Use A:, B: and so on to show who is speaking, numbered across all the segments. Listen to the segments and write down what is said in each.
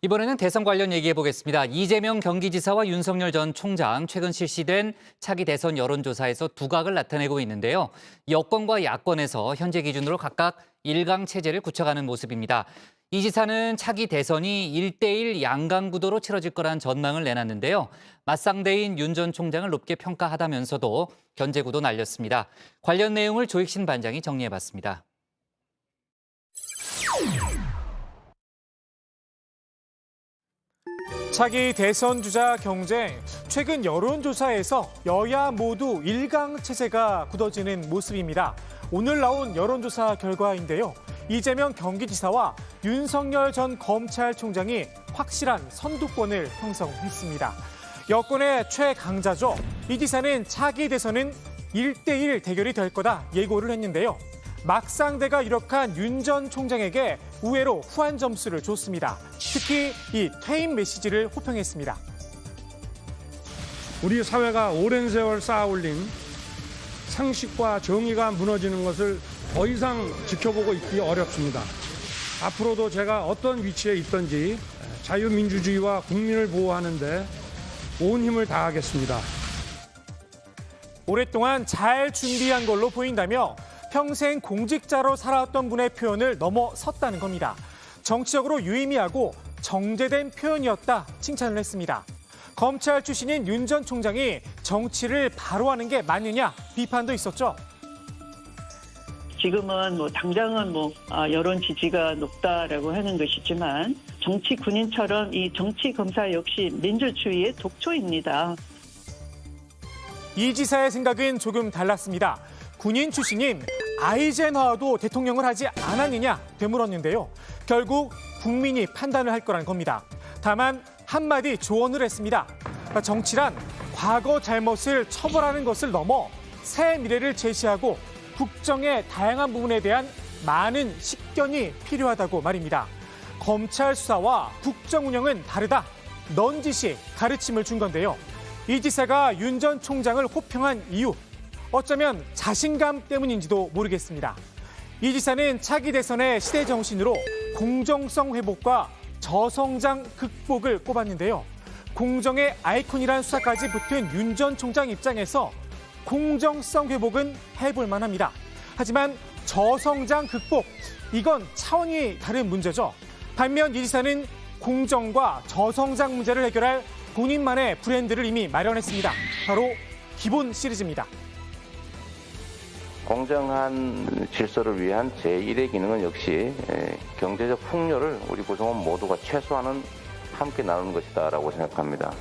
A: 이번에는 대선 관련 얘기해 보겠습니다. 이재명 경기지사와 윤석열 전 총장 최근 실시된 차기 대선 여론조사에서 두각을 나타내고 있는데요. 여권과 야권에서 현재 기준으로 각각 1강 체제를 굳혀가는 모습입니다. 이 지사는 차기 대선이 1대1 양강 구도로 치러질 거란 전망을 내놨는데요. 맞상대인 윤 전 총장을 높게 평가하다면서도 견제 구도 날렸습니다. 관련 내용을 조익신 반장이 정리해 봤습니다.
B: 차기 대선 주자 경쟁, 최근 여론조사에서 여야 모두 1강 체제가 굳어지는 모습입니다. 오늘 나온 여론조사 결과인데요. 이재명 경기지사와 윤석열 전 검찰총장이 확실한 선두권을 형성했습니다. 여권의 최강자죠. 이 지사는 차기 대선은 1대1 대결이 될 거다 예고를 했는데요. 막상대가 유력한 윤 전 총장에게 우회로 후한 점수를 줬습니다. 특히 이 퇴임 메시지를 호평했습니다.
C: 우리 사회가 오랜 세월 쌓아올린 상식과 정의가 무너지는 것을 더 이상 지켜보고 있기 어렵습니다. 앞으로도 제가 어떤 위치에 있든지 자유민주주의와 국민을 보호하는 데 온 힘을 다하겠습니다.
B: 오랫동안 잘 준비한 걸로 보인다며 평생 공직자로 살아왔던 분의 표현을 넘어섰다는 겁니다. 정치적으로 유의미하고 정제된 표현이었다 칭찬을 했습니다. 검찰 출신인 윤 전 총장이 정치를 바로 하는 게 맞느냐 비판도 있었죠.
D: 지금은 당장은 여론 지지가 높다라고 하는 것이지만 정치 군인처럼 이 정치 검사 역시 민주주의의 독초입니다.
B: 이 지사의 생각은 조금 달랐습니다. 군인 출신인 아이젠하워도 대통령을 하지 않았느냐 되물었는데요. 결국 국민이 판단을 할 거란 겁니다. 다만 한마디 조언을 했습니다. 정치란 과거 잘못을 처벌하는 것을 넘어 새 미래를 제시하고 국정의 다양한 부분에 대한 많은 식견이 필요하다고 말입니다. 검찰 수사와 국정 운영은 다르다. 넌지시 가르침을 준 건데요. 이 지사가 윤 전 총장을 호평한 이유, 어쩌면 자신감 때문인지도 모르겠습니다. 이 지사는 차기 대선의 시대 정신으로 공정성 회복과 저성장 극복을 꼽았는데요. 공정의 아이콘이란 수사까지 붙은 윤 전 총장 입장에서 공정성 회복은 해볼 만합니다. 하지만 저성장 극복, 이건 차원이 다른 문제죠. 반면 이 지사는 공정과 저성장 문제를 해결할 본인만의 브랜드를 이미 마련했습니다. 바로 기본 시리즈입니다.
E: 공정한 질서를 위한 제1의 기능은 역시 경제적 풍요를 우리 구성원 모두가 최소한은 함께 나누는 것이다라고 생각합니다.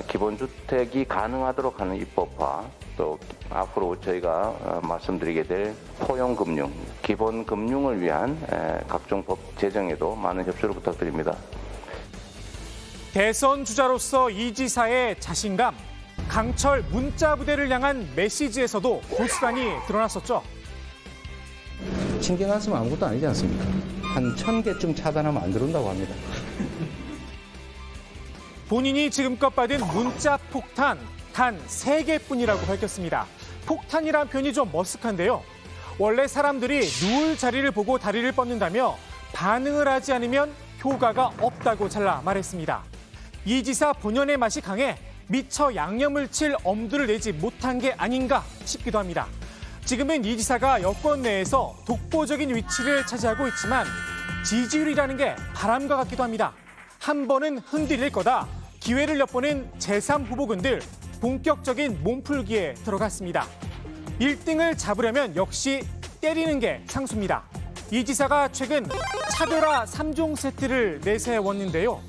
E: 기본주택이 가능하도록 하는 입법화, 또 앞으로 저희가 말씀드리게 될 포용금융, 기본금융을 위한 각종 법 제정에도 많은 협조를 부탁드립니다.
B: 대선 주자로서 이 지사의 자신감, 강철 문자 부대를 향한 메시지에서도 고스란히 드러났었죠.
F: 신경 안 쓰면 아무것도 아니지 않습니까? 한 1000개쯤 차단하면 안 들어온다고 합니다.
B: 본인이 지금껏 받은 문자 폭탄 단 3개뿐이라고 밝혔습니다. 폭탄이란 표현이 좀 머쓱한데요. 원래 사람들이 누울 자리를 보고 다리를 뻗는다며 반응을 하지 않으면 효과가 없다고 잘라 말했습니다. 이 지사 본연의 맛이 강해 미처 양념을 칠 엄두를 내지 못한 게 아닌가 싶기도 합니다. 지금은 이 지사가 여권 내에서 독보적인 위치를 차지하고 있지만 지지율이라는 게 바람과 같기도 합니다. 한 번은 흔들릴 거다. 기회를 엿보는 제3후보군들 본격적인 몸풀기에 들어갔습니다. 1등을 잡으려면 역시 때리는 게 상수입니다. 이 지사가 최근 차별화 3종 세트를 내세웠는데요.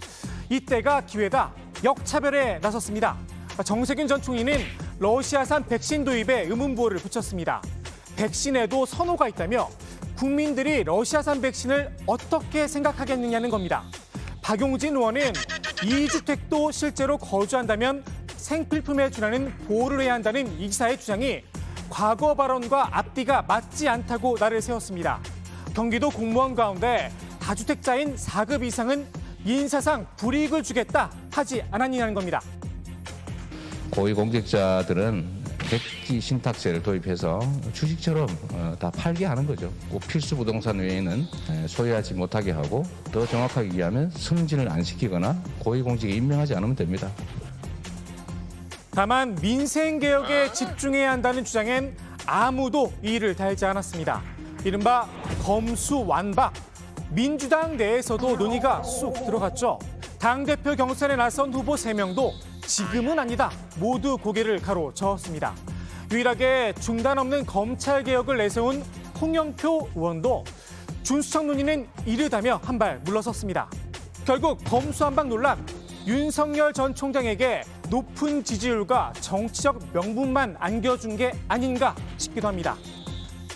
B: 이때가 기회다. 역차별에 나섰습니다. 정세균 전 총리는 러시아산 백신 도입에 의문부호를 붙였습니다. 백신에도 선호가 있다며 국민들이 러시아산 백신을 어떻게 생각하겠느냐는 겁니다. 박용진 의원은 2주택도 실제로 거주한다면 생필품에 준하는 보호를 해야 한다는 이 지사의 주장이 과거 발언과 앞뒤가 맞지 않다고 날을 세웠습니다. 경기도 공무원 가운데 다주택자인 4급 이상은 인사상 불이익을 주겠다 하지 않았느냐는 겁니다.
G: 고위공직자들은
F: 백지 신탁세를 도입해서 주식처럼 다 팔게 하는 거죠. 꼭 필수 부동산 외에는 소유하지 못하게 하고 더 정확하게 얘기하면 승진을 안 시키거나 고위공직에 임명하지 않으면 됩니다.
B: 다만 민생개혁에 집중해야 한다는 주장엔 아무도 이의를 달지 않았습니다. 이른바 검수완박. 민주당 내에서도 논의가 쑥 들어갔죠. 당대표 경선에 나선 후보 3명도 지금은 아니다. 모두 고개를 가로저었습니다. 유일하게 중단 없는 검찰개혁을 내세운 홍영표 의원도 준수청 논의는 이르다며 한 발 물러섰습니다. 결국 검수완박 논란, 윤석열 전 총장에게 높은 지지율과 정치적 명분만 안겨준 게 아닌가 싶기도 합니다.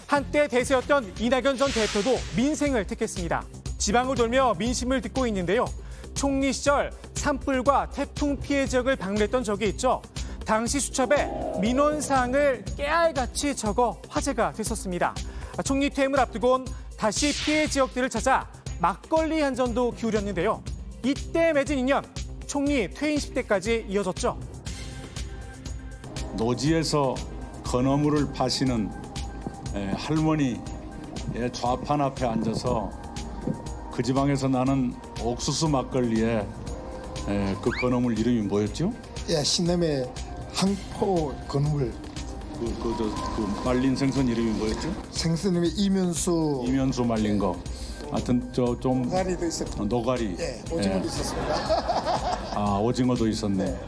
B: 한때 대세였던 이낙연 전 대표도 민생을 택했습니다. 지방을 돌며 민심을 듣고 있는데요. 총리 시절 산불과 태풍 피해 지역을 방문했던 적이 있죠. 당시 수첩에 민원사항을 깨알같이 적어 화제가 됐었습니다. 총리 퇴임을 앞두곤 다시 피해 지역들을 찾아 막걸리 한 잔도 기울였는데요. 이때 맺은 인연, 총리 퇴임식 때까지 이어졌죠.
G: 노지에서 건어물을 파시는 할머니의 좌판 앞에 앉아서 그 지방에서 나는 옥수수 막걸리에 그 건어물 이름이 뭐였죠?
H: 예, 신남의 항포 건물.
G: 그 말린 생선 이름이 뭐였죠?
H: 생선님의 이면수.
G: 이면수 말린 거. 하여튼 좀
H: 노가리도 있었고.
G: 노가리.
H: 예, 오징어도 있었습니다.
G: 아, 오징어도 있었네.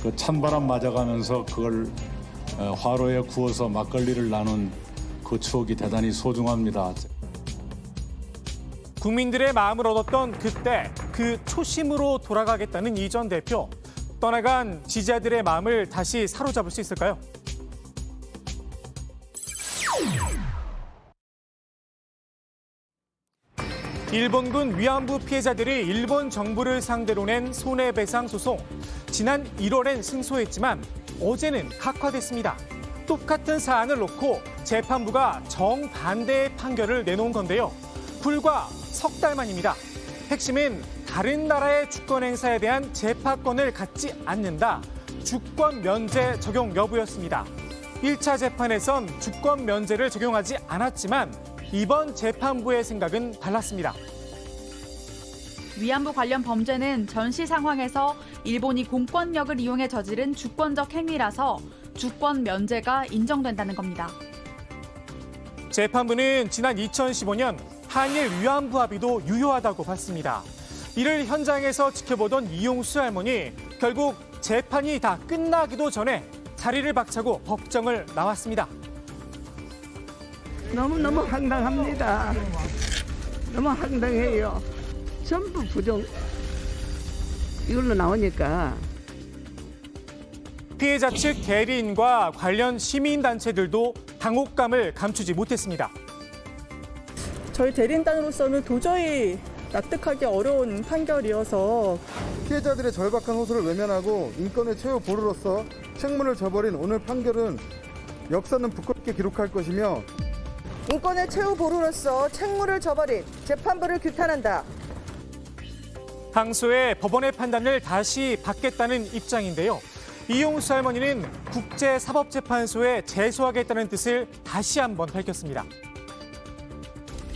G: 그 찬바람 맞아가면서 그걸 화로에 구워서 막걸리를 나눈 그 추억이 대단히 소중합니다.
B: 국민들의 마음을 얻었던 그때 그 초심으로 돌아가겠다는 이 전 대표. 떠나간 지지자들의 마음을 다시 사로잡을 수 있을까요? 일본군 위안부 피해자들이 일본 정부를 상대로 낸 손해배상 소송. 지난 1월엔 승소했지만 어제는 각화됐습니다. 똑같은 사안을 놓고 재판부가 정반대의 판결을 내놓은 건데요. 불과 석 달 만입니다. 핵심은 다른 나라의 주권 행사에 대한 재판권을 갖지 않는다. 주권 면제 적용 여부였습니다. 1차 재판에선 주권 면제를 적용하지 않았지만 이번 재판부의 생각은 달랐습니다.
I: 위안부 관련 범죄는 전시 상황에서 일본이 공권력을 이용해 저지른 주권적 행위라서 주권 면제가 인정된다는 겁니다.
B: 재판부는 지난 2015년 한일 위안부 합의도 유효하다고 봤습니다. 이를 현장에서 지켜보던 이용수 할머니, 결국 재판이 다 끝나기도 전에 자리를 박차고 법정을 나왔습니다.
J: 너무너무 황당합니다. 너무 황당해요. 전부 부정 이걸로 나오니까.
B: 피해자 측 대리인과 관련 시민단체들도 당혹감을 감추지 못했습니다.
K: 저희 대리인단으로서는 도저히 납득하기 어려운 판결이어서
L: 피해자들의 절박한 호소를 외면하고 인권의 최후 보루로서 책무를 져버린 오늘 판결은 역사는 부끄럽게 기록할 것이며
K: 인권의 최후 보루로서 책무를 져버린 재판부를 규탄한다.
B: 항소해 법원의 판단을 다시 받겠다는 입장인데요. 이용수 할머니는 국제사법재판소에 제소하겠다는 뜻을 다시 한번 밝혔습니다.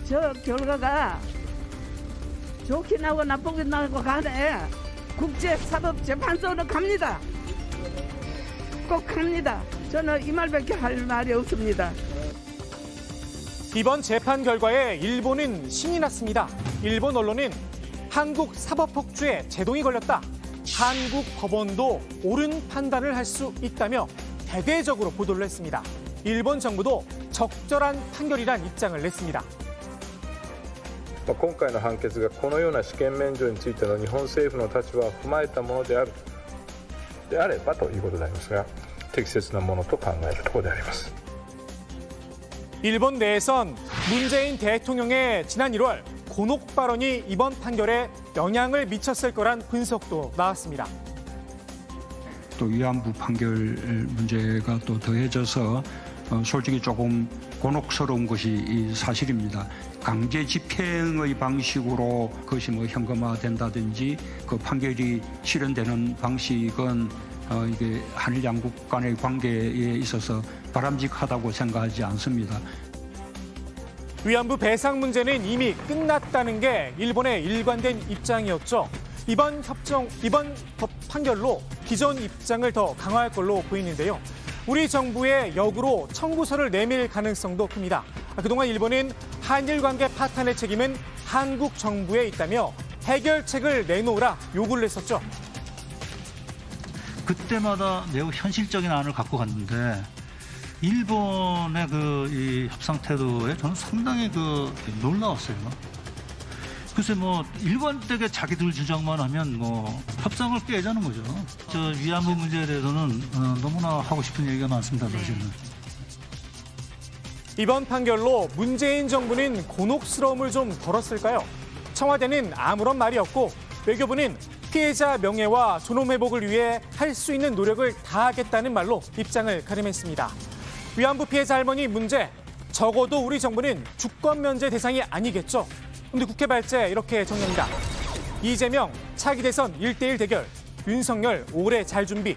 J: 저 결과가 좋게 나고 나쁘게 나고 간에 국제사법재판소로 갑니다. 꼭 갑니다. 저는 이 말밖에 할 말이 없습니다.
B: 이번 재판 결과에 일본은 신이 났습니다. 일본 언론은 한국 사법폭주에 제동이 걸렸다. 한국 법원도 옳은 판단을 할 수 있다며 대대적으로 보도를 했습니다. 일본 정부도 적절한 판결이란 입장을 냈습니다.
M: 今回の判決がこのような試験免除についての日本政府の立場を踏まえたものであればということでありますが、適切なものと考えるところであります。
B: 일본 내에선 문재인 대통령의 지난 1월 곤혹 발언이 이번 판결에 영향을 미쳤을 거란 분석도 나왔습니다.
C: 또 위안부 판결 문제가 또 더해져서 솔직히 조금 곤혹스러운 것이 사실입니다. 강제 집행의 방식으로 그것이 현금화된다든지 그 판결이 실현되는 방식은 이게 한일 양국 간의 관계에 있어서 바람직하다고 생각하지 않습니다.
B: 위안부 배상 문제는 이미 끝났다는 게 일본의 일관된 입장이었죠. 이번 법 판결로 기존 입장을 더 강화할 걸로 보이는데요. 우리 정부의 역으로 청구서를 내밀 가능성도 큽니다. 그동안 일본은 한일 관계 파탄의 책임은 한국 정부에 있다며 해결책을 내놓으라 요구를 했었죠.
N: 그때마다 매우 현실적인 안을 갖고 갔는데 일본의 이 협상 태도에 저는 상당히 놀라웠어요. 글쎄 일관되게 자기들 주장만 하면 협상을 깨자는 거죠. 저 위안부 문제에 대해서는 너무나 하고 싶은 얘기가 많습니다. 사실은.
B: 이번 판결로 문재인 정부는 곤혹스러움을 좀 덜었을까요? 청와대는 아무런 말이 없고 외교부는 피해자 명예와 존엄 회복을 위해 할 수 있는 노력을 다하겠다는 말로 입장을 가름했습니다. 위안부 피해자 할머니 문제, 적어도 우리 정부는 주권 면제 대상이 아니겠죠. 근데 국회 발제 이렇게 정리합니다. 이재명 차기 대선 1대1 대결, 윤석열 오래 잘 준비,